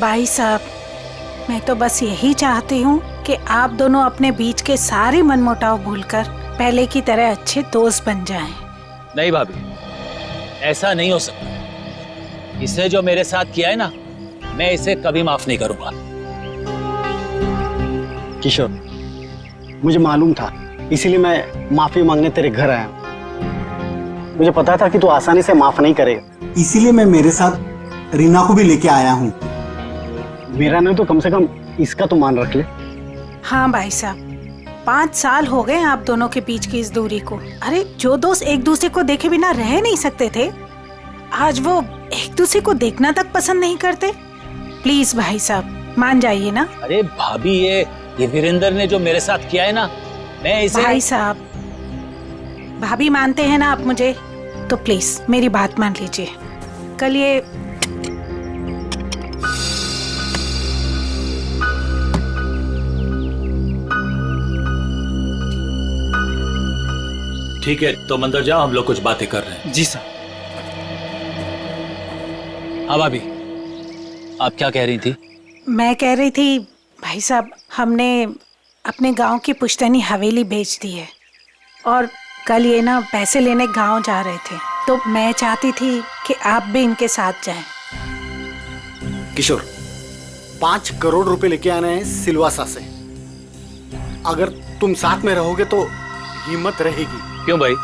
भाई साहब, मैं तो बस यही चाहती हूँ कि आप दोनों अपने बीच के सारे मनमुटाव भूलकर पहले की तरह अच्छे दोस्त बन जाएं। नहीं भाभी, ऐसा नहीं हो सकता। इसने जो मेरे साथ किया है ना, मैं इसे कभी माफ नहीं करूंगा। किशोर, मुझे मालूम था, इसीलिए मैं माफी मांगने तेरे घर आया हूं। मुझे पता था कि तू आसानी से माफ नहीं करेगा, इसीलिए मैं मेरे साथ रीना को भी लेके आया हूँ। मेरा नहीं तो कम से कम इसका तो मान रख ले। हाँ भाई साहब, 5 साल हो गए आप दोनों के बीच की इस दूरी को। अरे जो दोस्त एक दूसरे को देखे बिना रह नहीं सकते थे, आज वो एक दूसरे को देखना तक पसंद नहीं करते। प्लीज भाई साहब मान जाइए ना। अरे भाभी, ये वीरेंद्र ने जो मेरे साथ किया है ना, मैं इसे। भाई साहब, भाभी मानते हैं ना आप मुझे, तो प्लीज मेरी बात मान लीजिए। कल ये ठीक है, तो अंदर जाओ, हम लोग कुछ बातें कर रहे हैं। जी सर। हाँ भाभी, आप क्या कह रही थी? मैं कह रही थी भाई साहब, हमने अपने गांव की पुश्तैनी हवेली बेच दी है और कल ये ना पैसे लेने गांव जा रहे थे, तो मैं चाहती थी कि आप भी इनके साथ जाएं। किशोर, 5 करोड़ रुपए लेके आने हैं सिलवासा से। अगर तुम साथ में रहोगे तो हिम्मत रहेगी। क्यों भाई,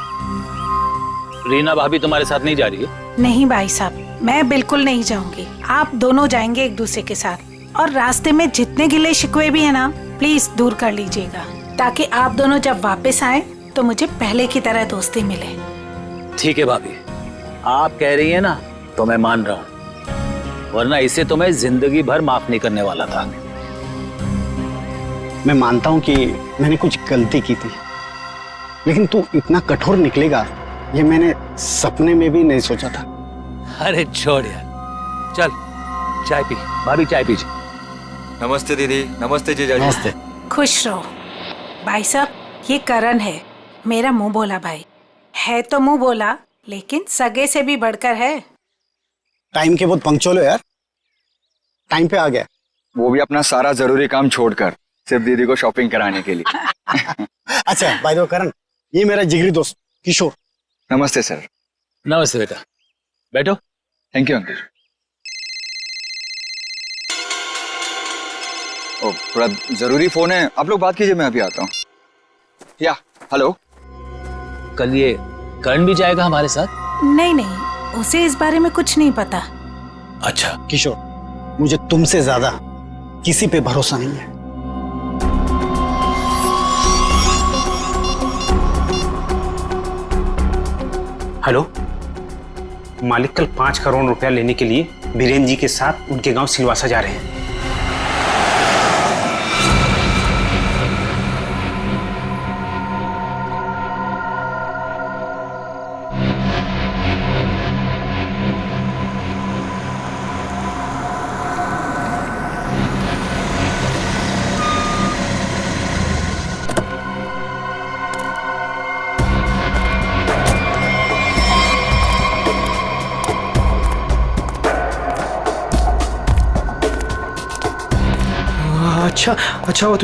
रीना भाभी तुम्हारे साथ नहीं जा रही है? नहीं भाई साहब, मैं बिल्कुल नहीं जाऊंगी। आप दोनों जाएंगे एक दूसरे के साथ, और रास्ते में जितने गिले शिकवे भी है ना, प्लीज दूर कर लीजिएगा, ताकि आप दोनों जब वापस आए तो मुझे पहले की तरह दोस्ती मिले। ठीक है भाभी, आप कह रही है ना, तो मैं मान रहा हूँ, वरना इसे तो मैं जिंदगी भर माफ नहीं करने वाला था। मैं मानता हूं कि मैंने कुछ गलती की थी, लेकिन तू इतना कठोर निकलेगा ये मैंने सपने में भी नहीं सोचा था। अरे छोड़ यार, चल चाय पी। भाभी चाय पीजिए। नमस्ते दीदी। नमस्ते जीजा। नमस्ते। खुश रहो। भाई साहब, ये करण है, मेरा मुंह बोला भाई है। तो मुंह बोला, लेकिन सगे से भी बढ़कर है। टाइम के बहुत पंक्चुअल हो यार, टाइम पे आ गया। वो भी अपना सारा जरूरी काम छोड़कर सिर्फ दीदी को शॉपिंग कराने के लिए। अच्छा बाय द वे करण, ये मेरा जिगरी दोस्त किशोर। नमस्ते सर। नमस्ते बेटा, बैठो। Thank you uncle. ओ, थोड़ा जरूरी फोन है, आप लोग बात कीजिए, मैं अभी आता हूँ। या हेलो। कल ये करण भी जाएगा हमारे साथ? नहीं नहीं, उसे इस बारे में कुछ नहीं पता। अच्छा किशोर, मुझे तुमसे ज्यादा किसी पे भरोसा नहीं है। हेलो, मालिक कल 5 करोड़ रुपया लेने के लिए बीरेन जी के साथ उनके गांव सिलवासा जा रहे हैं। अच्छा वो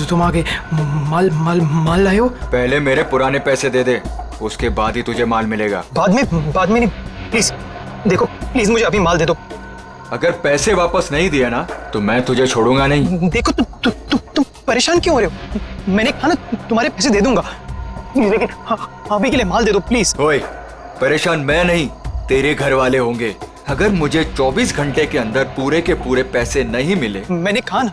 तुम आगे माल लाए हो? पहले मेरे पुराने पैसे दे दे, उसके बाद ही तुझे माल मिलेगा। बाद में नहीं, प्लीज देखो, प्लीज मुझे अभी माल दे दो। अगर पैसे वापस नहीं दिए ना तो मैं तुझे छोड़ूंगा नहीं। देखो तुम परेशान क्यों हो रहे हो? मैंने कहा ना तुम्हारे पैसे दे दूंगा, लेकिन अभी के लिए माल दे दो प्लीज। ओए, परेशान मैं नहीं, तेरे घर वाले होंगे। अगर मुझे 24 घंटे के अंदर पूरे के पूरे पैसे नहीं मिले, मैंने कहा ना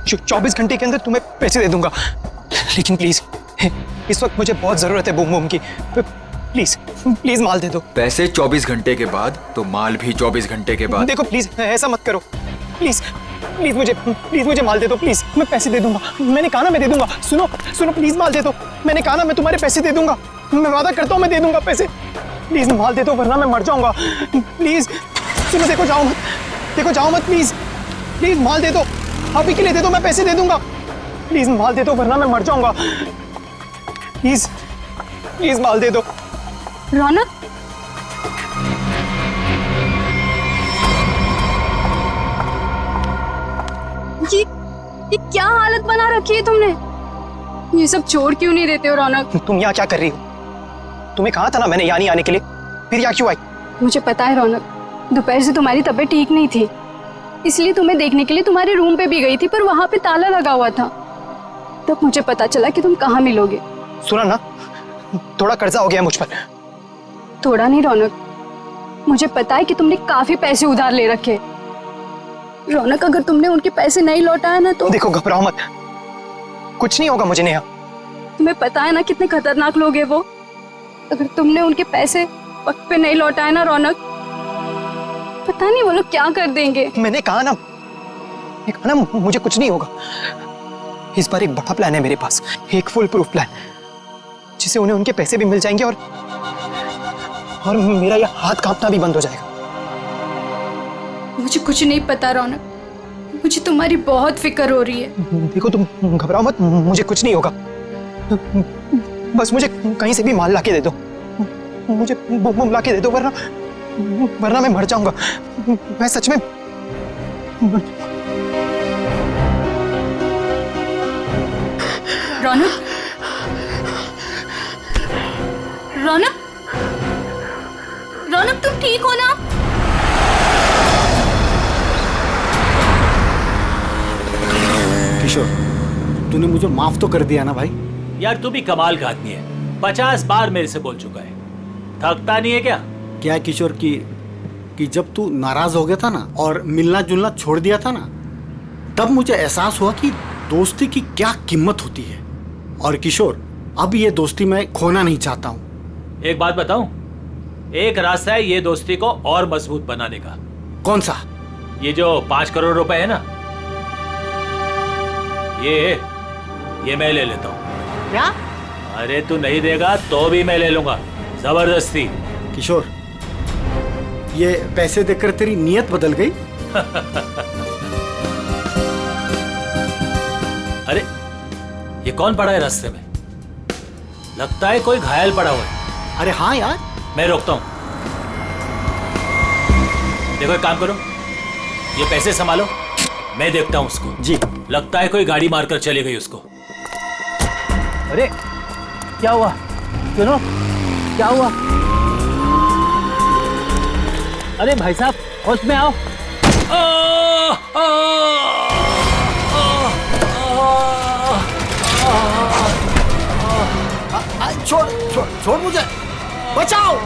24 घंटे के अंदर तुम्हें पैसे दे दूंगा, लेकिन प्लीज इस वक्त मुझे बहुत जरूरत है बूम बूम की। प्लीज माल दे दो। पैसे 24 घंटे के बाद तो माल भी 24 घंटे के बाद। देखो प्लीज ऐसा मत करो, प्लीज मुझे माल दे दो प्लीज। मैं पैसे दे दूंगा, मैंने कहा ना मैं दे दूंगा। सुनो प्लीज माल दे दो, मैंने कहा ना मैं तुम्हारे पैसे दे दूंगा, मैं वादा करता हूँ मैं दे दूंगा पैसे। प्लीज माल दे दो वरना मैं मर जाऊंगा। प्लीज सुनो, देखो जाओ मत प्लीज माल दे दो, अभी के लिए दे दो, मैं पैसे दे दूंगा। प्लीज माल दे दो वरना मैं मर जाऊंगा। प्लीज माल दे दो। रौनक, ये क्या हालत बना रखी है तुमने? ये सब छोड़ क्यों नहीं देते हो रौनक? तुम यहाँ क्या कर रही हो? तुम्हें कहा था ना मैंने यहाँ नहीं आने के लिए, फिर यहाँ क्यों आई? मुझे पता है रौनक, दोपहर से तुम्हारी तबीयत ठीक नहीं थी, इसलिए तुम्हें देखने के लिए तुम्हारे रूम पे भी गई थी, पर वहां पे ताला लगा हुआ था। तब मुझे पता चला कि तुम कहाँ मिलोगे। सुना ना, थोड़ा कर्जा हो गया मुझ पर। थोड़ा नहीं रौनक, मुझे पता है कि तुमने काफी पैसे उधार ले रखे। रौनक, अगर तुमने उनके पैसे नहीं लौटाया ना तो देखो, घबराओ मत, कुछ नहीं होगा मुझे नेहा। तुम्हें पता है ना कितने खतरनाक लोग हैं वो। अगर तुमने उनके पैसे वक्त पे नहीं लौटाए ना रौनक, पता नहीं वो लोग क्या कर देंगे। मैंने कहा ना मुझे कुछ नहीं होगा। इस बार एक बड़ा प्लान है मेरे पास, एक फुल प्रूफ प्लान, जिससे उन्हें उनके पैसे भी मिल जाएंगे और मेरा ये हाथ कांपना भी बंद हो जाएगा। मुझे कुछ नहीं पता रौनक, मुझे तुम्हारी बहुत फिक्र हो रही है। देखो, तुम घबराओ मत, मुझे कुछ नहीं होगा। बस मुझे कहीं से भी माल लाके दे दो, मुझे बम लाके दे दो, वरना मैं मर जाऊंगा। मैं सच में रौनक, रौनक, रौनक, तुम ठीक हो ना? किशोर, तूने मुझे माफ तो कर दिया ना भाई? यार तू भी कमाल का आदमी है, 50 बार मेरे से बोल चुका है, थकता नहीं है क्या? क्या है किशोर कि जब तू नाराज हो गया था ना और मिलना जुलना छोड़ दिया था ना, तब मुझे एहसास हुआ कि दोस्ती की क्या कीमत होती है। और किशोर, अब ये दोस्ती मैं खोना नहीं चाहता हूँ। एक बात बताऊं, एक रास्ता है ये दोस्ती को और मजबूत बनाने का। कौन सा? ये जो 5 करोड़ रुपए है ना, ये मैं ले लेता हूँ। क्या? अरे तू नहीं देगा तो भी मैं ले लूंगा, जबरदस्ती। किशोर, ये पैसे देकर तेरी नीयत बदल गई? अरे ये कौन पड़ा है रास्ते में? लगता है कोई घायल पड़ा हुआ है। अरे हाँ यार। मैं रोकता हूं। देखो एक काम करो, ये पैसे संभालो, मैं देखता हूं उसको। जी। लगता है कोई गाड़ी मारकर चली गई उसको। अरे क्या हुआ? सुनो, क्या हुआ? अरे भाई साहब, होश में आओ। छोड़ छोड़ छोड़ मुझे, बचाओ,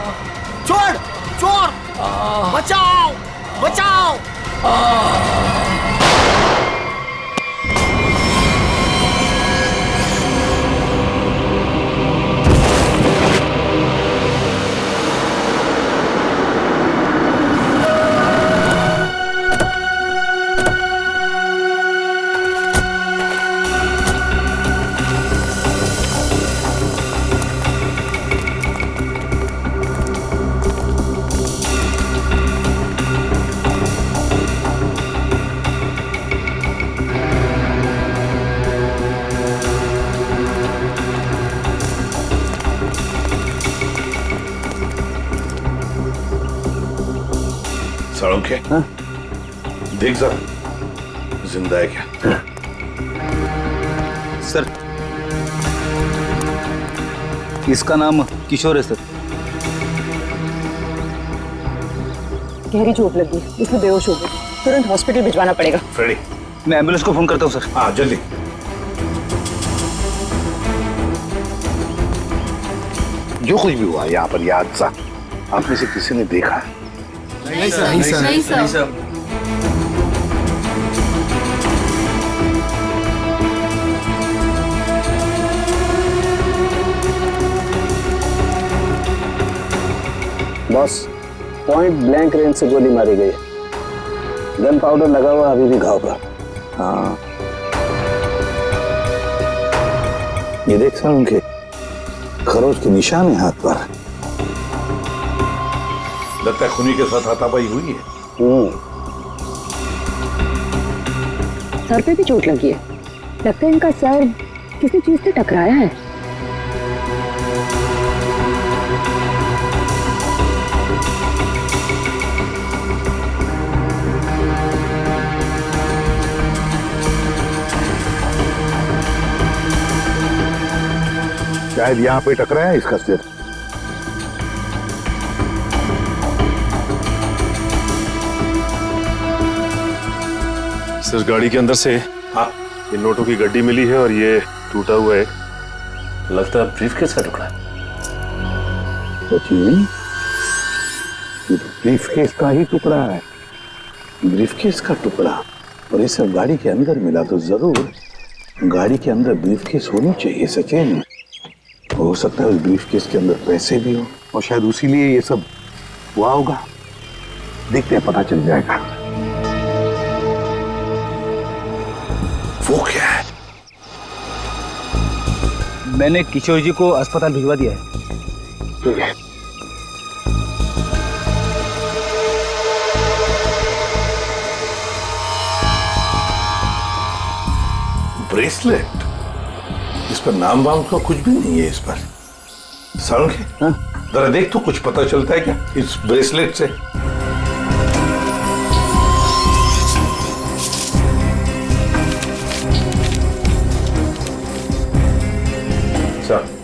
छोड़, चोर, बचाओ, बचाओ। साळुंखे, देख जरा जिंदा है क्या? सर, इसका नाम किशोर है सर। गहरी चोट लगी, इसलिए बेहोश हो गई, तुरंत हॉस्पिटल भिजवाना पड़ेगा। फ्रेडी, मैं एम्बुलेंस को फोन करता हूँ सर। हाँ जल्दी। जो कुछ भी हुआ यहाँ पर, यह हादसा आप में से किसी ने देखा है? नहीं सर, नहीं सर, नहीं sir. Boss, point blank range से गोली मारी गई, गन पाउडर लगा हुआ अभी भी घाव पर। हाँ, ये देख सर, उनके खरोच के निशान है हाथ पर। लगता है खूनी के साथ हाथापाई हुई है। सर पे भी चोट लगी है, लगता है इनका सर किसी चीज से टकराया है। शायद यहाँ पे टकराया इसका सिर। सर गाड़ी के अंदर से ये नोटों की गड्डी मिली है और ये टूटा हुआ है। लगता है ब्रीफकेस का टुकड़ा है। सचिन, ये तो ब्रीफकेस का ही टुकड़ा है। ब्रीफकेस का टुकड़ा और ये सब गाड़ी के अंदर मिला तो जरूर गाड़ी के अंदर ब्रीफकेस होनी चाहिए सचिन। हो सकता है उस ब्रीफकेस के अंदर पैसे भी हो और शायद उसी लिए ये सब हुआ होगा। देखते हैं, पता चल जाएगा। वो क्या है? मैंने किशोर जी को अस्पताल भिजवा दिया है। ठीक है। ब्रेसलेट, इस पर नाम वाम का कुछ भी नहीं है। इस पर सारुण के जरा देख तो कुछ पता चलता है क्या इस ब्रेसलेट से?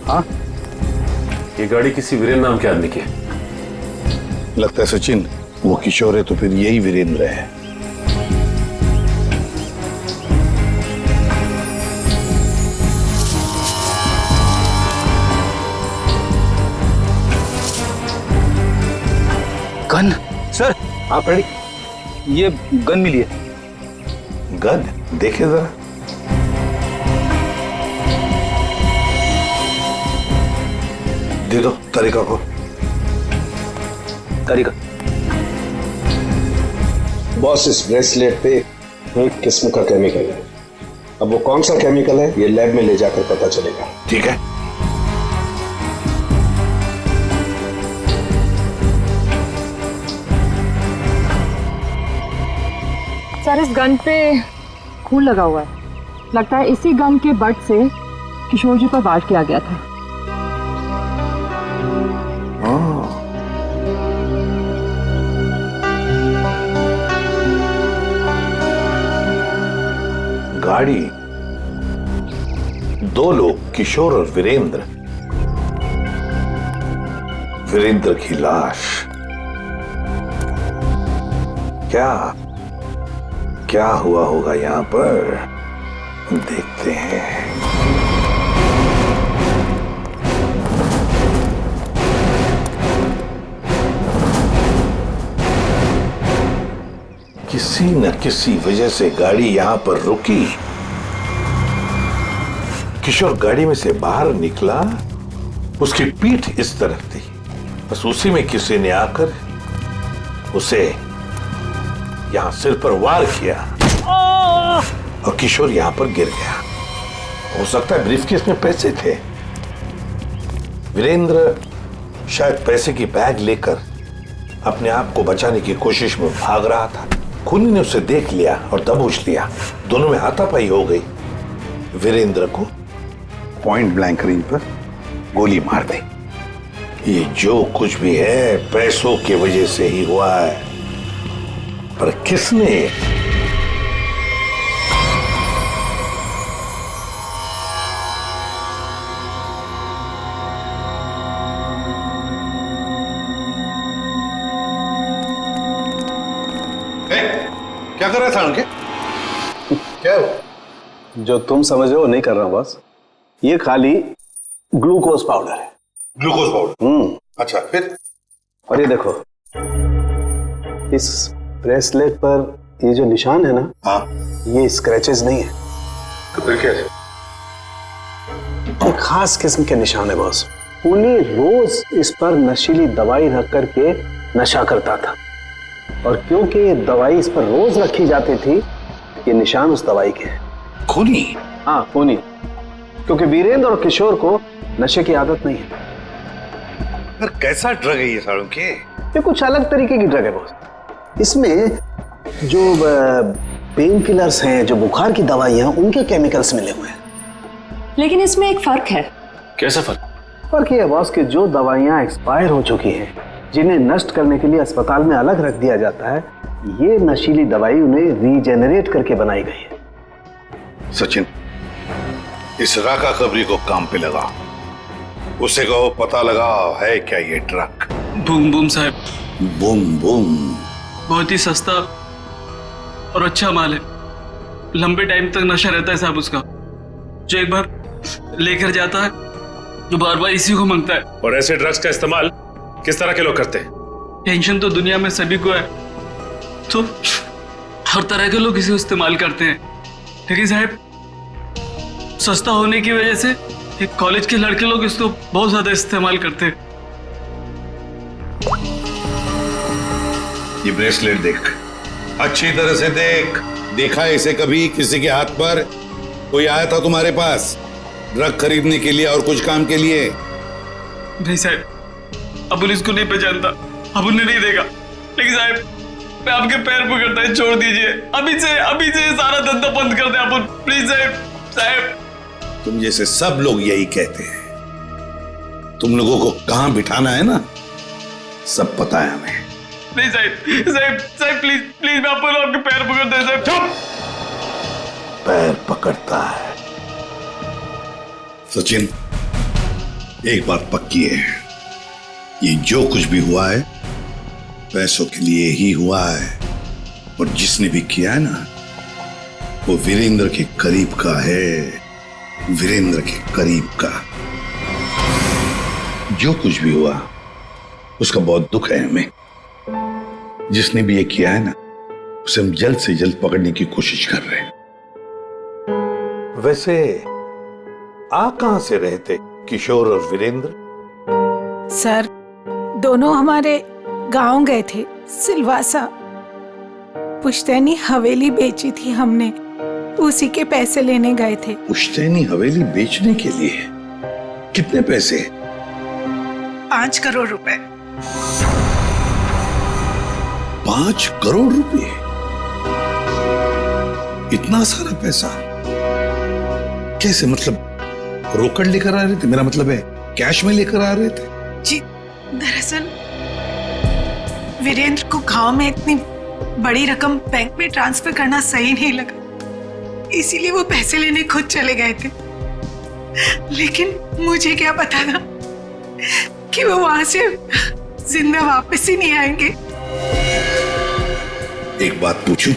हाँ, ये गाड़ी किसी वीरेंद्र नाम के आदमी की है। लगता है सचिन वो किशोर है तो फिर यही वीरेंद्र है। गन सर, आप रेडी? ये गन मिली है। गन देखे जरा। दे दो तरीका को। तरीका बॉस, इस ब्रेसलेट पे एक किस्म का केमिकल है। अब वो कौन सा केमिकल है ये लैब में ले जाकर पता चलेगा। ठीक है। सर, इस गन पे खून लगा हुआ है। लगता है इसी गन के बट से किशोर जी पर वार किया गया था। गाड़ी, दो लोग, किशोर और वीरेंद्र। वीरेंद्र की लाश। क्या हुआ होगा यहां पर, देखते हैं। किसी न किसी वजह से गाड़ी यहां पर रुकी। किशोर गाड़ी में से बाहर निकला, उसकी पीठ इस तरफ थी। बस उसी में किसी ने आकर उसे यहां सिर पर वार किया और किशोर यहां पर गिर गया। हो सकता है ब्रीफकेस में पैसे थे। वीरेंद्र शायद पैसे की बैग लेकर अपने आप को बचाने की कोशिश में भाग रहा था। खूनी ने उसे देख लिया और दबोच लिया। दोनों में हाथापाई हो गई। वीरेंद्र को पॉइंट ब्लैंक रेंज पर गोली मार दी। ये जो कुछ भी है पैसों की वजह से ही हुआ है, पर किसने? क्या कर रहा था उनके? क्या हो? जो तुम समझ रहे हो नहीं कर रहा हूं बॉस। ये खाली ग्लूकोज पाउडर है। Glucose powder? अच्छा, फिर? और ये देखो, इस ब्रेसलेट पर ये जो निशान है ना, हाँ, ये स्क्रैचेस नहीं है। तो फिर क्या है? एक खास किस्म के निशान है बॉस। उन्हें रोज इस पर नशीली दवाई रख करके नशा करता था, और क्योंकि ये दवाई इस पर रोज रखी जाती थी, ये निशान उस दवाई के हैं। खूनी? हाँ, खूनी। क्योंकि वीरेंद्र और किशोर को नशे की आदत नहीं है। पर कैसा ड्रग है ये सालों के? ये कुछ अलग तरीके की ड्रग है बॉस। इसमें जो पेन किलर्स हैं, जो बुखार की दवाइयां, उनके केमिकल्स मिले हुए हैं। लेकिन इसमें एक फर्क है। कैसा फर्क? फर्क ये है बॉस कि जो दवाइयां एक्सपायर हो चुकी हैं, जिन्हें नष्ट करने के लिए अस्पताल में अलग रख दिया जाता है, ये नशीली दवाई उन्हें रीजेनरेट करके बनाई गई है। सचिन, इस राका खबरी को काम पे लगा। उसे कहो पता लगाओ है क्या ये ट्रक। बूम बूम साहब। बूम बूम बहुत ही सस्ता और अच्छा माल है। लंबे टाइम तक नशा रहता है साहब उसका। जो एक बार लेकर जाता है जो बार बार इसी को मांगता है। और ऐसे ड्रग्स का इस्तेमाल किस तरह के लोग करते हैं? टेंशन तो दुनिया में सभी को है, तो हर तरह के लोग इसे इस्तेमाल करते हैं। लेकिन साहब सस्ता होने की वजह से एक कॉलेज के लड़के लोग इसको बहुत ज्यादा इस्तेमाल करते हैं। ये ब्रेसलेट देख, अच्छी तरह से देख। देखा है इसे कभी किसी के हाथ पर? कोई आया था तुम्हारे पास ड्रग खरीदने के लिए और कुछ काम के लिए? नहीं साहब, अबुल इसको नहीं पहचानता, अबुल ने नहीं देखा। लेकिन साहब मैं आपके पैर पकड़ता है, छोड़ दीजिए। अभी से सारा धंधा बंद कर दे अबुल, प्लीज साहब। तुम जैसे सब लोग यही कहते हैं। तुम लोगों को कहां बिठाना है ना, सब पता है हमें। नहीं साहब प्लीज मैं आपको आपके पैर पकड़ता है साहब। पैर पकड़ता है? सचिन, एक बात पक्की है, ये जो कुछ भी हुआ है पैसों के लिए ही हुआ है। और जिसने भी किया है ना, वो वीरेंद्र के करीब का है, वीरेंद्र के करीब का। जो कुछ भी हुआ उसका बहुत दुख है हमें। जिसने भी ये किया है ना, उसे हम जल्द से जल्द पकड़ने की कोशिश कर रहे हैं। वैसे आप कहां से रहे थे किशोर और वीरेंद्र? सर दोनों हमारे गांव गए थे, सिलवासा। पुश्तैनी हवेली बेची थी हमने, उसी के पैसे लेने गए थे। पुश्तैनी हवेली बेचने के लिए? कितने पैसे? 5 करोड़ रुपए। 5 करोड़ रुपए? इतना सारा पैसा कैसे? मतलब रोकड़ लेकर आ रहे थे? मेरा मतलब है कैश में लेकर आ रहे थे? जी दरअसल वीरेंद्र को गांव में इतनी बड़ी रकम बैंक में ट्रांसफर करना सही नहीं लगा, इसीलिए वो पैसे लेने खुद चले गए थे। लेकिन मुझे क्या पता था कि वो वहां से जिंदा वापस ही नहीं आएंगे। एक बात पूछूं,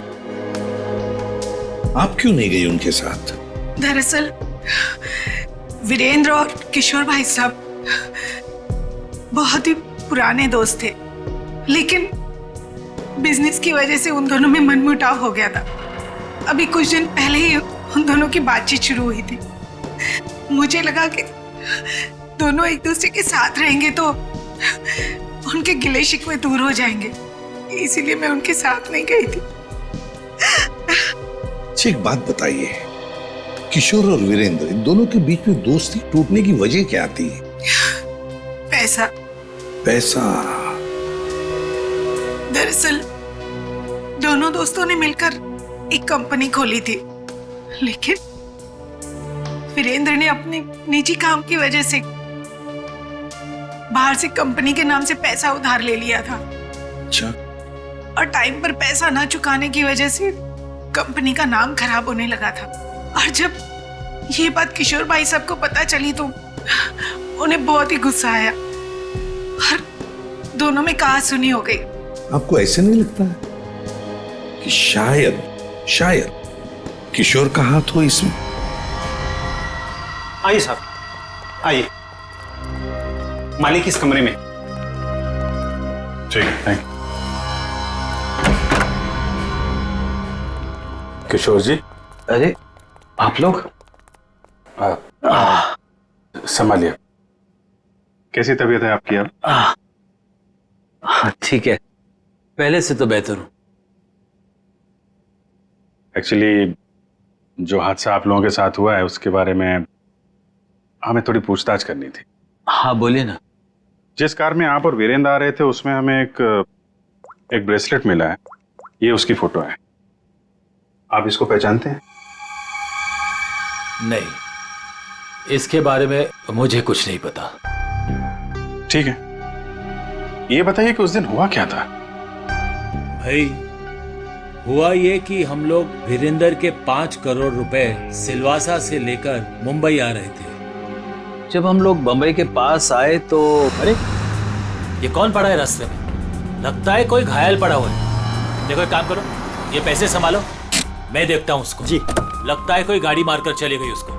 आप क्यों नहीं गई उनके साथ? दरअसल वीरेंद्र और किशोर भाई साहब बहुत ही पुराने दोस्त थे, लेकिन बिजनेस की वजह से उन दोनों में मनमुटाव हो गया था। अभी कुछ दिन पहले ही उन दोनों की बातचीत शुरू हुई थी। मुझे लगा कि दोनों एक दूसरे के साथ रहेंगे तो उनके गिले शिकवे दूर हो जाएंगे, इसीलिए मैं उनके साथ नहीं गई थी। एक बात बताइए, किशोर और वीरेंद्र इन दोनों के बीच में दोस्ती टूटने की वजह क्या थी? पैसा। पैसा? दरअसल दोनों दोस्तों ने मिलकर एक कंपनी खोली थी, लेकिन वीरेंद्र ने अपने निजी काम की वजह से बाहर से कंपनी के नाम से पैसा उधार ले लिया था। अच्छा। और टाइम पर पैसा ना चुकाने की वजह से कंपनी का नाम खराब होने लगा था। और जब ये बात किशोर भाई साहब को पता चली तो उन्हें बहुत ही गुस्सा आया और दोनों में कहासुनी हो गई। आपको ऐसे नहीं लगता है कि शायद किशोर का हाथ हो इसमें? आइए साहब, आइए। मालिक इस कमरे में। ठीक है, थैंक यू। किशोर जी। अरे आप लोग संभालिए। कैसी तबीयत है आपकी अब? ठीक है, पहले से तो बेहतर हूं। एक्चुअली जो हादसा आप लोगों के साथ हुआ है उसके बारे में हमें थोड़ी पूछताछ करनी थी। हाँ बोलिए ना। जिस कार में आप और वीरेंद्र आ रहे थे उसमें हमें एक ब्रेसलेट मिला है, ये उसकी फोटो है। आप इसको पहचानते हैं? नहीं, इसके बारे में मुझे कुछ नहीं पता। ठीक है, ये बताइए कि उस दिन हुआ क्या था? भाई हुआ ये कि हम लोग वीरेंद्र के 5 करोड़ रुपए सिलवासा से लेकर मुंबई आ रहे थे। जब हम लोग बम्बई के पास आए तो अरे ये कौन पड़ा है रास्ते में? लगता है कोई घायल पड़ा हुआ है। देखो एक काम करो, ये पैसे संभालो, मैं देखता हूँ उसको। जी। लगता है कोई गाड़ी मारकर चली गई उसको।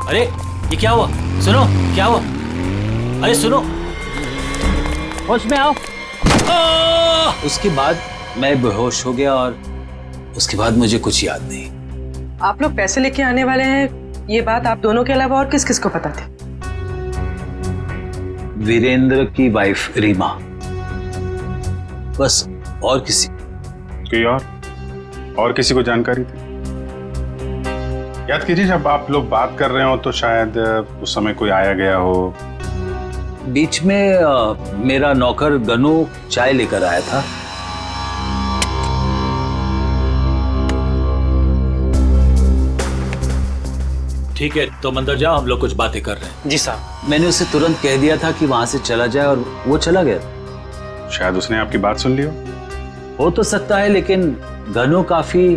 अरे ये क्या हुआ? सुनो, क्या हुआ? अरे सुनो, होश में आओ। उसके बाद मैं बेहोश हो गया और उसके बाद मुझे कुछ याद नहीं। आप लोग पैसे लेके आने वाले हैं, ये बात आप दोनों के अलावा और किस किस को पता थी? वीरेंद्र की वाइफ रीमा, बस, और किसी कोई और किसी को जानकारी थी? याद कीजिए, जब आप लोग बात कर रहे हो तो शायद उस समय कोई आया गया हो। बीच में मेरा नौकर गनू चाय लेकर आया था। ठीक है, तो अंदर जाओ, हम लोग कुछ बातें कर रहे हैं। जी साहब। मैंने उसे तुरंत कह दिया था कि वहां से चला जाए और वो चला गया। शायद उसने आपकी बात सुन ली हो तो सकता है, लेकिन गनू काफी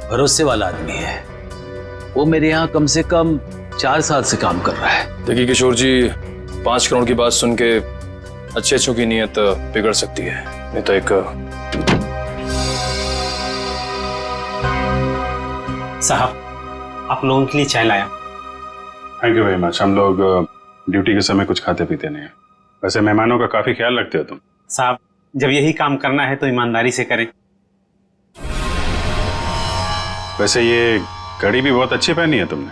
भरोसे वाला आदमी है। वो मेरे यहाँ कम से कम 4 साल से काम कर रहा है। देखिए किशोर जी, 5 करोड़ की बात सुन के अच्छों की नीयत बिगड़ सकती है। नहीं तो एक साहब, आप लोगों के लिए चाय लाया। Thank you very much. हम लोग ड्यूटी के समय कुछ खाते पीते नहीं हैं। वैसे मेहमानों का काफी ख्याल रखते हो तुम। साहब, जब यही काम करना है तो ईमानदारी से करें। वैसे ये घड़ी भी बहुत अच्छी पहनी है तुमने।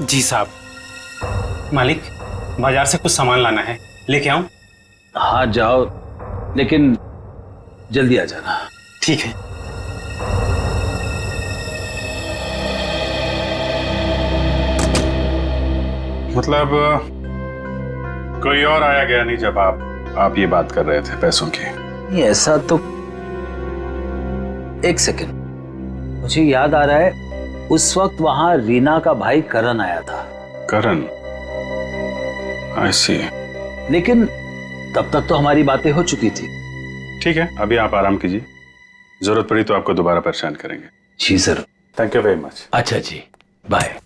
जी साहब। मालिक, बाजार से कुछ सामान लाना है, लेके आऊं? हाँ जाओ, लेकिन जल्दी आ जाना। ठीक है। मतलब कोई और आया गया नहीं जब आप ये बात कर रहे थे पैसों की? नहीं, ऐसा तो, एक सेकंड, मुझे याद आ रहा है उस वक्त वहां रीना का भाई करण आया था। करण? आई सी। लेकिन तब तक तो हमारी बातें हो चुकी थी। ठीक है, अभी आप आराम कीजिए, जरूरत पड़ी तो आपको दोबारा परेशान करेंगे। जी sir. Thank you very much. अच्छा जी, बाय।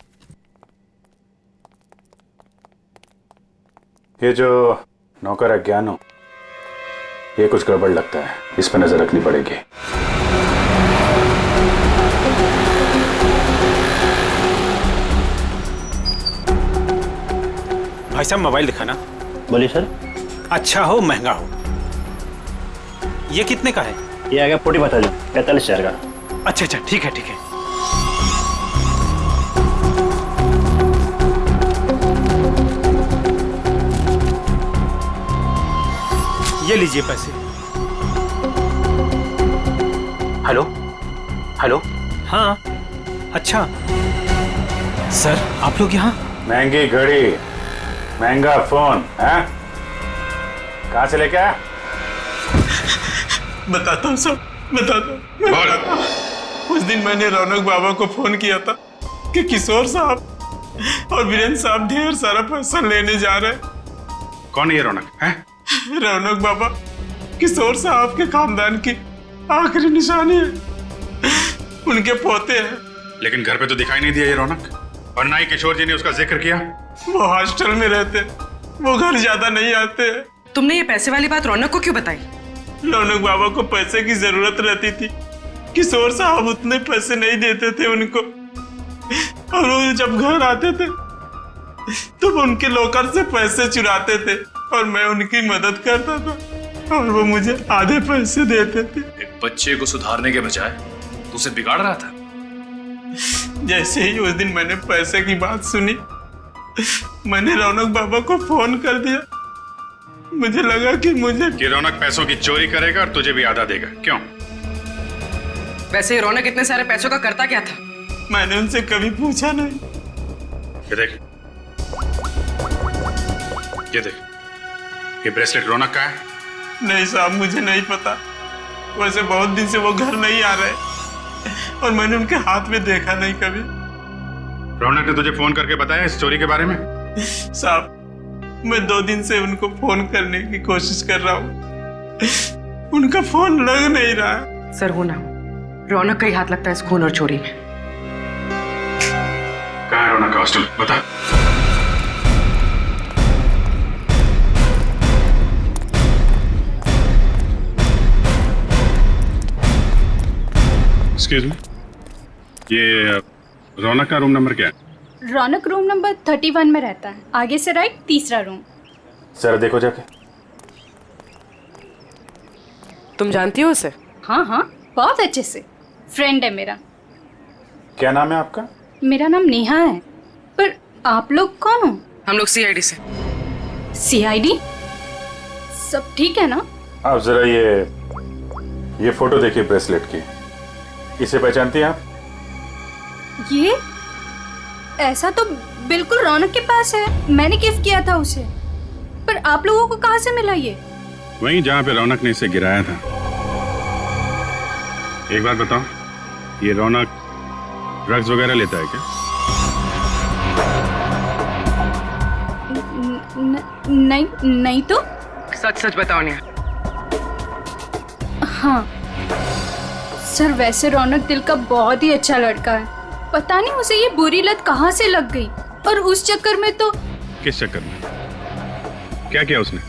ये जो नौकर है ज्ञानो, ये कुछ गड़बड़ लगता है, इस पर नजर रखनी पड़ेगी। भाई साहब, मोबाइल दिखाना। बोलिए सर। अच्छा हो महंगा हो। ये कितने का है? ये आ गया 45,000 का। अच्छा अच्छा, ठीक है ठीक है। ये लीजिए पैसे। Hello hello. हाँ, अच्छा सर, आप लोग यहाँ? महंगी घड़ी, महंगा फोन है, कहाँ से लेके आया? बताता हूँ सब, बताता हूँ। उस दिन मैंने रौनक बाबा को फोन किया था कि किशोर साहब और वीरेंद्र साहब ढेर सारा पैसा लेने जा रहे हैं। कौन है ये रौनक? है रौनक बाबा किशोर साहब के खानदान की आखिरी निशानी है, उनके पोते हैं। लेकिन घर पे तो दिखाई नहीं दिया ये रौनक, और ना ही किशोर जी ने उसका जिक्र किया। वो हॉस्टल में रहते, वो घर ज्यादा नहीं आते हैं। तुमने ये पैसे वाली बात रौनक को क्यों बताई? रौनक बाबा को पैसे की जरूरत रहती थी, किशोर साहब उतने पैसे नहीं देते थे उनको, और वो जब घर आते थे तो वो उनके लॉकर से पैसे चुराते थे और मैं उनकी मदद करता था और वो मुझे आधे पैसे देते थे। एक बच्चे को सुधारने के बजाय तू उसे बिगाड़ रहा था। जैसे ही उस दिन मैंने पैसे की बात सुनी, मैंने रौनक बाबा को फोन कर दिया। मुझे लगा कि रौनक पैसों की चोरी करेगा और तुझे भी आधा देगा। क्यों? वैसे रौनक इतने सारे पैसों का करता क्या था? मैंने उनसे कभी पूछा नहीं। ये देख, ये देख, ये ब्रेसलेट रौनक का है? नहीं साहब, मुझे नहीं पता। वैसे बहुत दिन से वो घर नहीं आ रहे और मैंने उनके हाथ में देखा नहीं कभी। रौनक ने तुझे फोन करके बताया इस चोरी के बारे में? साहब, मैं 2 दिन से उनको फोन करने की कोशिश कर रहा हूँ, उनका फोन लग नहीं रहा। सर, हो ना, रौनक का ही हाथ लगता है इस खून और चोरी में। कहाँ है रौनक का हॉस्टल बता। एक्सक्यूज मी, ये रौनक का रूम नंबर क्या है? रौनक रूम नंबर 31 में रहता है, आगे से राइट, तीसरा रूम। सर देखो जाके। तुम जानती हो उसे? हाँ हाँ, बहुत अच्छे से, फ्रेंड है मेरा। क्या नाम है आपका? मेरा नाम नेहा है। पर आप लोग कौन हो? हम लोग सीआईडी से। सीआईडी? सब ठीक है ना? आप जरा ये फोटो देखिए ब्रेसलेट की, इसे पहचानती हैं आप? ये ऐसा तो बिल्कुल रौनक के पास है, मैंने गिफ्ट किया था उसे। पर आप लोगों को कहाँ से मिला ये? वहीं जहाँ पे रौनक ने इसे गिराया था। एक बात बताओ, ये रौनक ड्रग्स वगैरह लेता है क्या? नहीं नहीं तो। सच सच बताओ नेहा। हाँ सर, वैसे रौनक दिल का बहुत ही अच्छा लड़का है। पता नहीं उसे ये बुरी लत कहाँ से लग गई, और उस चक्कर में तो। किस चक्कर में? क्या किया उसने?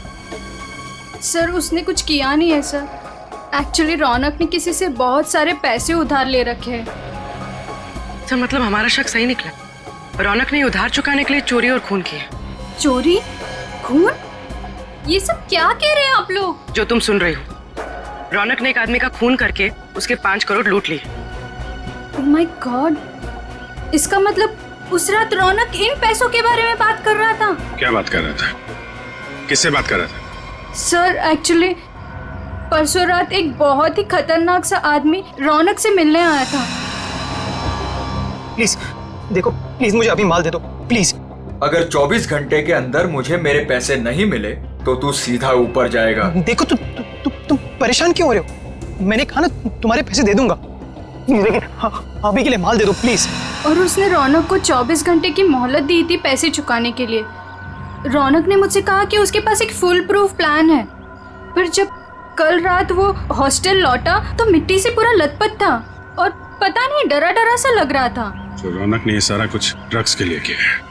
सर उसने कुछ किया नहीं है सर। एक्चुअली रौनक ने किसी से बहुत सारे पैसे उधार ले रखे हैं। सर मतलब हमारा शक सही निकला, रौनक ने उधार चुकाने के लिए चोरी और खून किया। चोरी, खून? ये सब क्या कह रहे हैं आप लोग? जो तुम सुन रही हो, रौनक ने एक आदमी का खून करके उसके 5 करोड़ लूट लिए। ओह माय गॉड, इसका मतलब उस रात रौनक इन पैसों के बारे में बात कर रहा था। क्या बात कर रहा था? किससे बात कर रहा था? सर एक्चुअली परसों रात एक बहुत ही खतरनाक सा आदमी रौनक से मिलने आया था। प्लीज देखो, प्लीज मुझे अभी माल दे दो प्लीज। अगर 24 घंटे के अंदर मुझे मेरे पैसे नहीं मिले तो तू सीधा ऊपर जाएगा। देखो तुम परेशान क्यों हो रहे हो? मैंने कहा ना तुम्हारे पैसे दे दूंगा, लेकिन अभी के लिए माल दे दो प्लीज। और उसने रौनक को 24 घंटे की मोहलत दी थी पैसे चुकाने के लिए। रौनक ने मुझसे कहा कि उसके पास एक फुल प्रूफ प्लान है। पर जब कल रात वो हॉस्टल लौटा तो मिट्टी से पूरा लथपथ था और पता नहीं डरा डरा सा लग रहा था। तो रौनक ने ये सारा कुछ ड्रग्स के लिए किया है।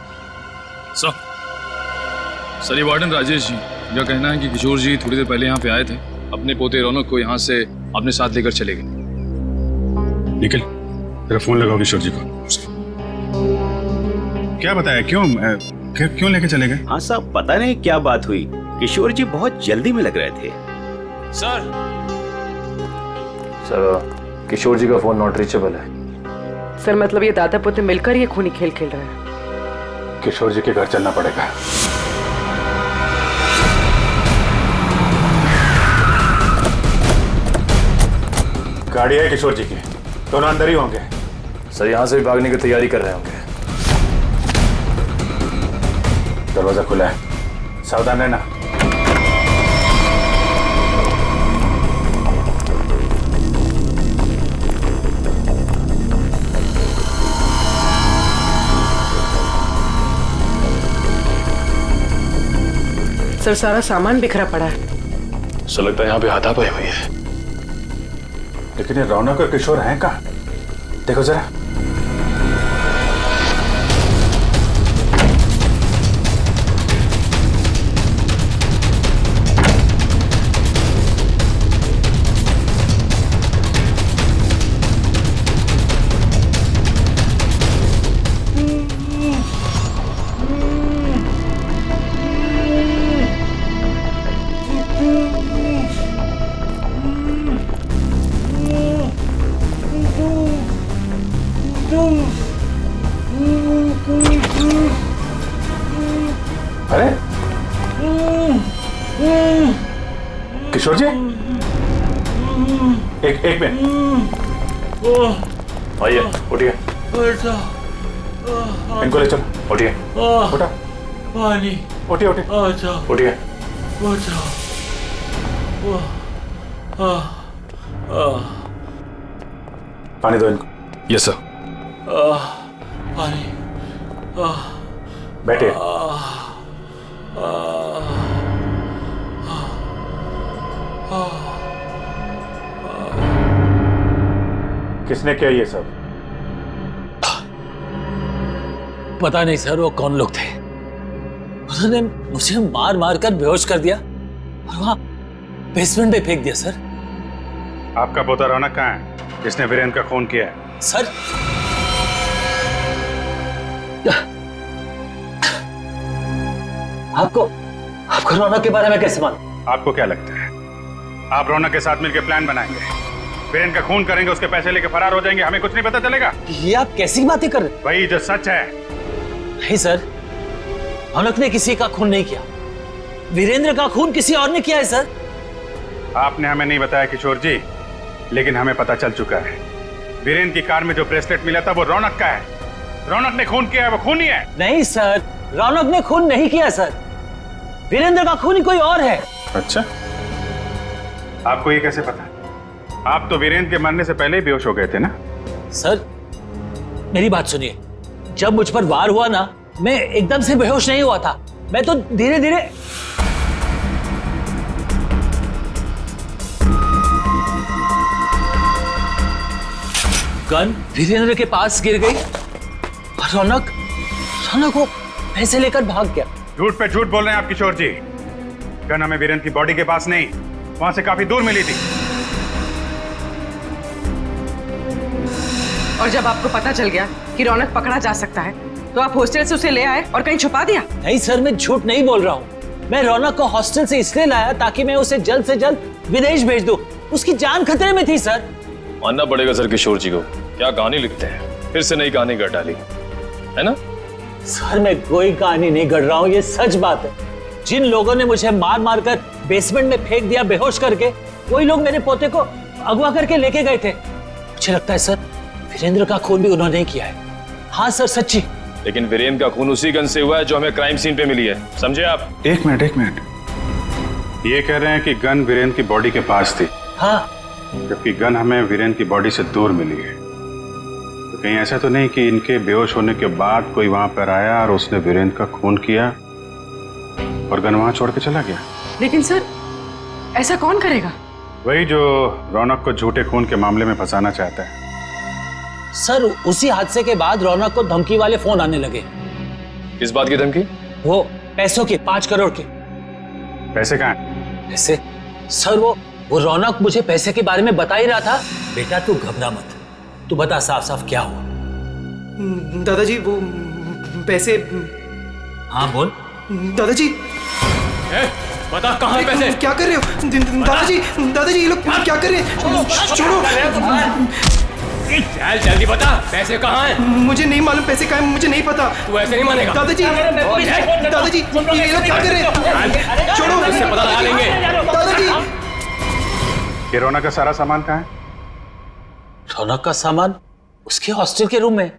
सर ये वार्डन राजेश जी, इनका कहना है कि किशोर जी थोड़ी देर पहले यहाँ पे आए थे, अपने पोते रौनक को यहाँ से अपने साथ लेकर चले गए। निखिल, तेरा फोन लगाओ किशोर जी को। क्या बताया, क्यों लेके चले गए? हाँ साहब, पता नहीं क्या बात हुई, किशोर जी बहुत जल्दी में लग रहे थे। सर किशोर जी का फोन नॉट रीचेबल है। सर मतलब ये दादा पोते मिलकर ये खूनी खेल खेल रहे हैं। किशोर जी के घर चलना पड़ेगा। गाड़ी है किशोर जी की, दोनों अंदर ही होंगे। सर यहाँ से भी भागने की तैयारी कर रहे होंगे। दरवाजा खुला है, सावधान रहना। सर सारा सामान बिखरा पड़ा है। सर लगता है यहाँ पे हाथापाई हुई है। लेकिन ये रौनक और किशोर हैं कहाँ? देखो जरा। अरे किशोर जी, एक मिनट, आइए उठिए, इनको ले चलो। उठिए, उठा, पानी, उठिए, उठिए। पानी दो इनको। Yes sir. पानी, बैठिए। किसने किया ये सब? पता नहीं सर वो कौन लोग थे। उन्होंने मुझे मार मार कर बेहोश कर दिया और वहां बेसमेंट में फेंक दिया सर। आपका पोता रौनक कहाँ है जिसने वीरेंद्र का खून किया है? सर आपको रौनक के बारे में कैसे मालूम? आपको क्या लगता है आप रौनक के साथ मिलकर प्लान बनाएंगे, वीरेंद्र का खून करेंगे, उसके पैसे लेके फरार हो जाएंगे, हमें कुछ नहीं पता चलेगा? ये आप कैसी बातें कर रहे हैं? वही जो सच है। नहीं सर, रौनक ने किसी का खून नहीं किया, वीरेंद्र का खून किसी और ने किया है सर। आपने हमें नहीं बताया किशोर जी, लेकिन हमें पता चल चुका है वीरेंद्र की कार में जो ब्रेसलेट मिला था वो रौनक का है। रौनक ने खून किया है, वो खून ही है। नहीं सर, रौनक ने खून नहीं किया सर, वीरेंद्र का खून ही कोई और है। अच्छा, आपको ये कैसे पता? आप तो वीरेंद्र के मरने से पहले ही बेहोश हो गए थे ना? सर मेरी बात सुनिए, जब मुझ पर वार हुआ ना, मैं एकदम से बेहोश नहीं हुआ था, मैं तो धीरे धीरे। गन वीरेंद्र के पास गिर गई और रौनक वो पैसे लेकर भाग गया। झूठ पे झूठ बोल रहे हैं आप किशोर जी। गन हमें वीरेंद्र की बॉडी के पास नहीं, वहां से काफी दूर मिली थी। और जब आपको पता चल गया कि रौनक पकड़ा जा सकता है तो आप हॉस्टल से उसे ले आए और कहीं छुपा दिया? नहीं सर, मैं झूठ नहीं बोल रहा हूँ। मैं रौनक को हॉस्टल से इसलिए लाया ताकि मैं उसे जल्द से जल्द विदेश भेज दूं। उसकी जान खतरे में थी सर। मानना पड़ेगा सर किशोर जी को, क्या कहानी लिखते हैं, फिर से नई कहानी गढ़ डाली है ना? सर मैं कोई कहानी नहीं गढ़ रहा हूँ, ये सच बात है। जिन लोगों ने मुझे मार मार कर बेसमेंट में फेंक दिया बेहोश करके, वही लोग मेरे पोते को अगवा करके लेके गए थे। मुझे लगता है सर वीरेंद्र का खून भी उन्होंने किया है। हाँ सर, सच्ची। लेकिन वीरेंद्र का खून उसी गन से हुआ है जो हमें क्राइम सीन पे मिली है, समझे आप? एक मिनट, ये कह रहे हैं कि गन वीरेंद्र की बॉडी के पास थी। हाँ, जबकि गन हमें वीरेंद्र की बॉडी से दूर मिली है। तो कहीं ऐसा तो नहीं कि इनके बेहोश होने के बाद कोई वहां पर आया और उसने वीरेंद्र का खून किया और गन वहां छोड़ के चला गया? लेकिन सर ऐसा कौन करेगा? वही जो रौनक को झूठे खून के मामले में फंसाना चाहता है। सर उसी हादसे के बाद रौनक को धमकी वाले फोन आने लगे। किस बात की धमकी? वो पैसों के, 5 करोड़ के। पैसे कहाँ हैं? पैसे? सर वो रौनक मुझे पैसे के बारे में बता ही रहा था। बेटा तू घबरा मत, तू बता साफ साफ क्या हुआ। दादाजी वो पैसे। हाँ बोल। दादाजी बता कहाँ है पैसे? क्या कर रहे हो दादाजी ये लोग क्या कर रहे हैं? छोड़ो। चल जल्दी बता, पैसे कहाँ हैं? मुझे नहीं मालूम पैसे कहाँ हैं, मुझे नहीं पता। तू ऐसे नहीं मानेगा। दादाजी ये लोग क्या कर रहे हैं? छोड़ो, इससे पता लगा लेंगे। दादाजी ये रौनक का सारा सामान कहाँ है? रौनक का सामान उसके हॉस्टल के रूम में।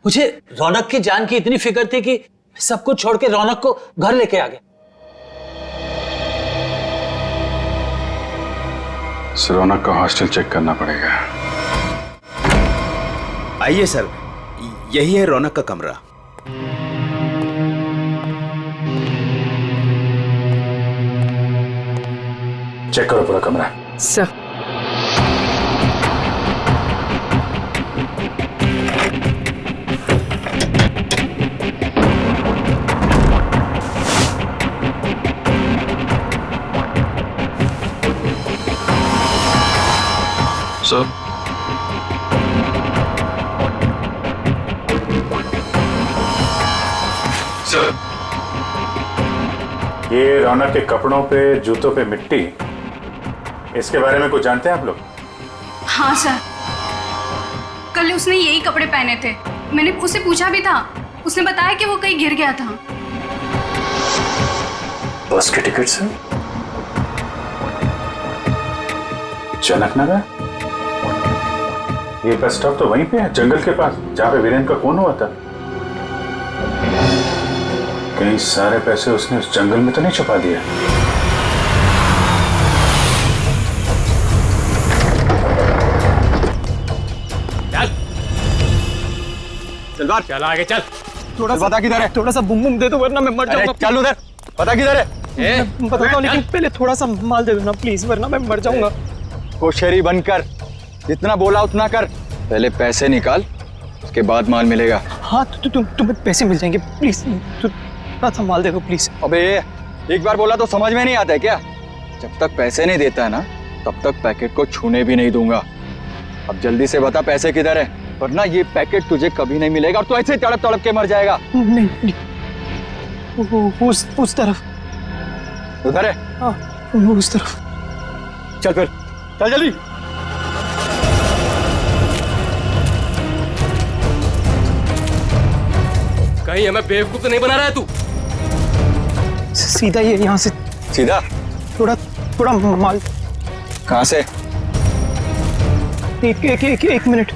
मुझे रौनक की जान की इतनी फिक्र थी कि सब कुछ छोड़ के रौनक को घर लेके आ गया। रौनक का हॉस्टल चेक करना पड़ेगा। आइए सर, यही है रौनक का कमरा। चेक करो पूरा कमरा। सर सर ये रौनक के कपड़ों पे, जूतों पे मिट्टी, इसके बारे में कुछ जानते हैं आप लोग? हाँ सर, कल उसने यही कपड़े पहने थे। मैंने उससे पूछा भी था, उसने बताया कि वो कहीं गिर गया था। बस के टिकट से जनक नगर? ये बस स्टॉप तो वहीं पे है, जंगल के पास, जहां पे वीरेंद्र का खून हुआ था। कहीं सारे पैसे उसने उस जंगल में तो नहीं छुपा दिया? चल बाहर, चल आगे चल। थोड़ा सा पता किधर है? थोड़ा सा बुम बुम दे दो वरना मैं मर जाऊंगा। चल उधर, पता किधर है? मैं बताता हूँ, लेकिन पहले थोड़ा सा माल दे दो ना प्लीज, वरना मैं मर जाऊंगा। होशियारी बनकर जितना बोला उतना कर। पहले पैसे निकाल, उसके बाद माल मिलेगा। हाँ तुम्हें पैसे मिल जाएंगे प्लीज, तू थोड़ा संभाल दे दो प्लीज। अबे एक बार बोला तो समझ में नहीं आता है क्या? जब तक पैसे नहीं देता है ना तब तक पैकेट को छूने भी नहीं दूंगा। अब जल्दी से बता पैसे किधर है, वरना ये पैकेट तुझे कभी नहीं मिलेगा और तू ऐसे तड़प तड़प के मर जाएगा। नहीं, उस तरफ। उधर है? हाँ, उस तरफ। चल फिर, चल जल्दी। कहीं हमें बेवकूफ तो नहीं बना रहा है तू? सीधा ये यहाँ से। सीधा? थोड़ा माल। कहाँ से? एक मिनट।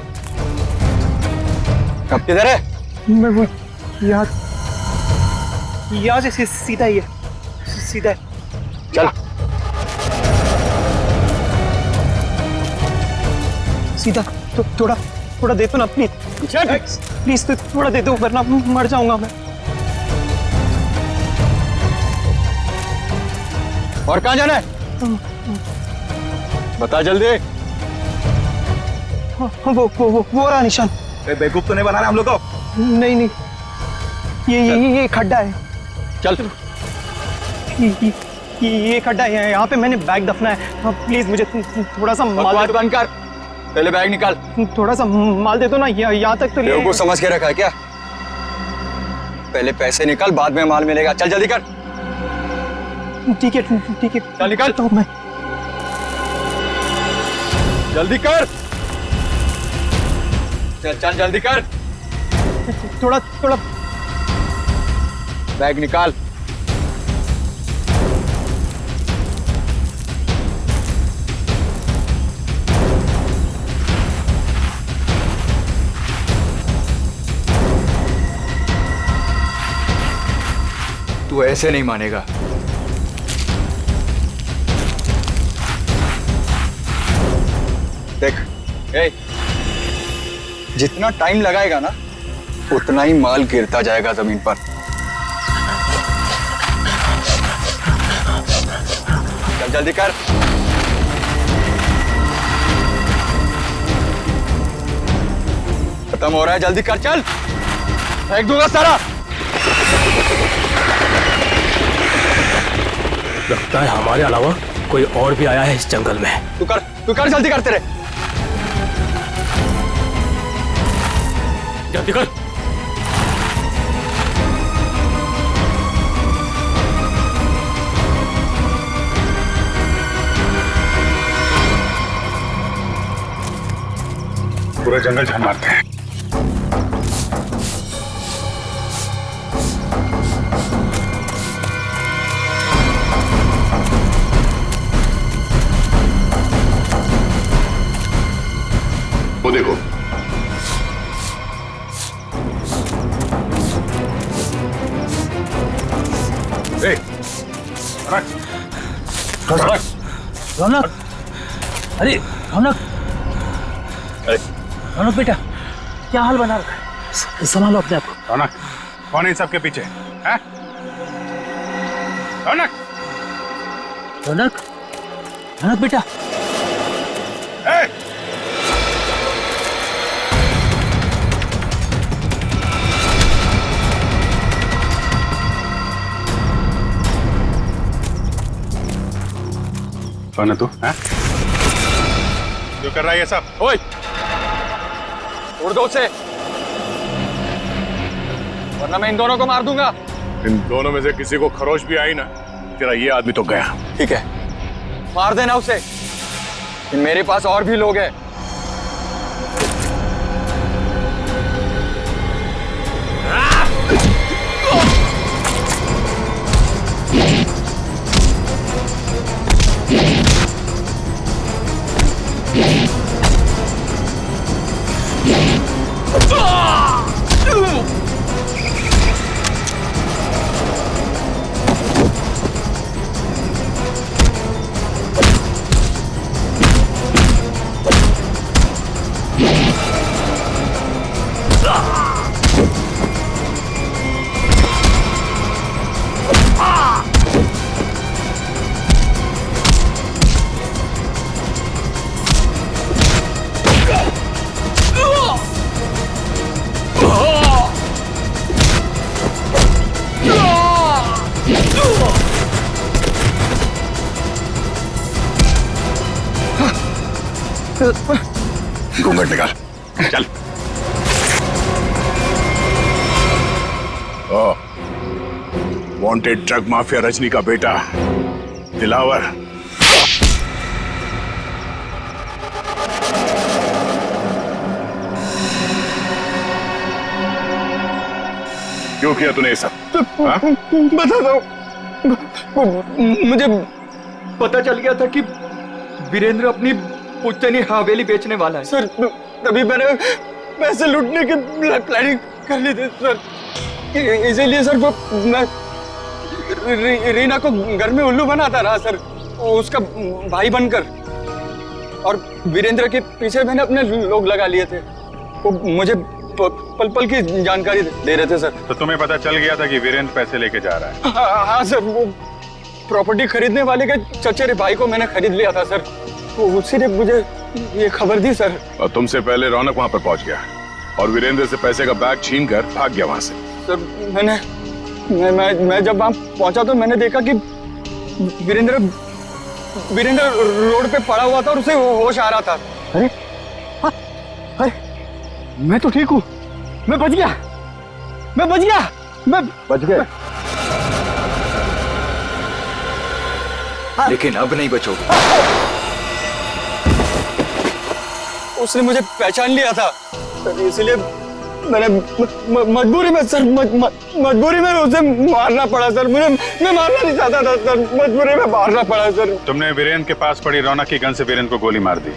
कब किधर है? मैं वो यहाँ से सीधा ही है, सीधा है। चल सीधा। तो थोड़ा दे दो ना प्लीज, प्लीज तो थोड़ा दे दो वरना मर जाऊंगा मैं। और कहाँ जाना है? बता जल्दी। वो रहा निशान। बेवकूफ तो नहीं बना रहा हम लोग को? नहीं, ये खड्डा है। चल ये खड्डा है, यहाँ पे मैंने बैग दफना है। प्लीज मुझे थोड़ा सा माल बंद कर, पहले बैग निकाल। थोड़ा सा माल दे दो ना, यहाँ तक तो ले। बेवकूफ समझ के रखा है क्या? पहले पैसे निकाल, बाद में माल मिलेगा। चल जल्दी कर। ठीक है चल निकाल। तो मैं जल्दी कर। चल जल्दी कर। थोड़ा बैग निकाल। तू ऐसे नहीं मानेगा। देख, जितना टाइम लगाएगा ना उतना ही माल गिरता जाएगा जमीन पर। चल जल्दी कर। खत्म हो रहा है, जल्दी कर। चल, फेंक दूंगा सारा। लगता है हमारे अलावा कोई और भी आया है इस जंगल में। तू कर जल्दी कर। तेरे जल्दी कर। पूरा जंगल झाड़ मारते हैं। वो देखो, रौनक, अरे रौनक, रौनक बेटा, क्या हाल बना रखा है? संभालो अपने आप को। रौनक, कौन है इन सबके पीछे? हैं? रौनक, रौनक, रौनक बेटा। कौन है तू? हैं? जो कर रहा है ये सब? ओए, उड़ दो उसे, वरना मैं इन दोनों को मार दूंगा। इन दोनों में से किसी को खरोच भी आई ना, तेरा ये आदमी तो गया। ठीक है, मार देना उसे। मेरे पास और भी लोग हैं। घूंघट निकाल, चल। वांटेड ड्रग माफिया रजनी का बेटा दिलावर। क्यों किया तूने ये सब? बता दो, मुझे पता चल गया था कि वीरेंद्र अपनी पुश्तैनी हवेली बेचने वाला है सर। तभी मैंने पैसे लूटने की प्लानिंग कर ली थी सर। इसीलिए सर वो मैं रीना को घर में उल्लू बनाता रहा सर, उसका भाई बनकर। और वीरेंद्र के पीछे मैंने अपने लोग लगा लिए थे, वो मुझे पल पल की जानकारी दे रहे थे सर। तो तुम्हें पता चल गया था कि वीरेंद्र पैसे लेके जा रहा है? हाँ सर, वो प्रॉपर्टी खरीदने वाले के चचेरे भाई को मैंने खरीद लिया था सर, तो उसी ने मुझे ये खबर दी सर। और तुमसे पहले रौनक वहां पर पहुंच गया और वीरेंद्र से पैसे का बैग छीन कर भाग गया वहां से। सर मैं जब वहां पहुंचा तो मैंने देखा कि वीरेंद्र रोड पे पड़ा हुआ था और उसे होश आ रहा था। अरे अरे मैं तो ठीक हूँ, मैं बच गया, मैं बच गया। लेकिन अब नहीं बचोगे। उसने मुझे पहचान लिया था, इसलिए मैंने मजबूरी में सर मजबूरी में उसे मारना पड़ा सर। मैं मारना नहीं चाहता था सर, मजबूरी में मारना पड़ा सर। तुमने वीरेंद्र के पास पड़ी रौनक की गन से वीरेंद्र को गोली मार दी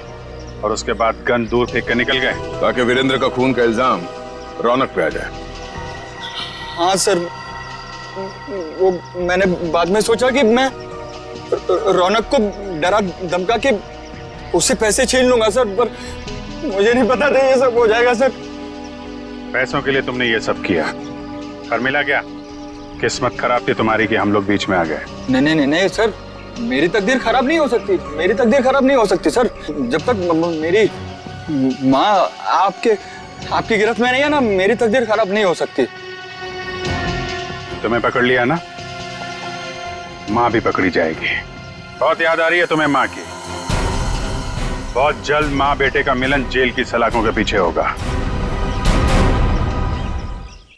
और उसके बाद गन दूर फेंक कर निकल गए ताकि वीरेंद्र का खून का इल्जाम रौनक पे आ जाए। हाँ सर, वो मैंने बाद में सोचा कि मैं रौनक को डरा धमका के उससे पैसे छीन लूंगा सर, पर मुझे नहीं पता था ये सब हो जाएगा सर। पैसों के लिए तुमने ये सब किया और मिला क्या? किस्मत खराब थी तुम्हारी कि हम लोग बीच में आ गए। नहीं सर, मेरी तकदीर खराब नहीं हो सकती, मेरी तकदीर खराब नहीं हो सकती सर। जब तक मेरी माँ आपकी गिरफ्त में नहीं है ना, मेरी तकदीर खराब नहीं हो सकती। तुम्हें पकड़ लिया ना, माँ भी पकड़ी जाएगी। बहुत याद आ रही है तुम्हें माँ की। बहुत जल्द माँ बेटे का मिलन जेल की सलाखों के पीछे होगा।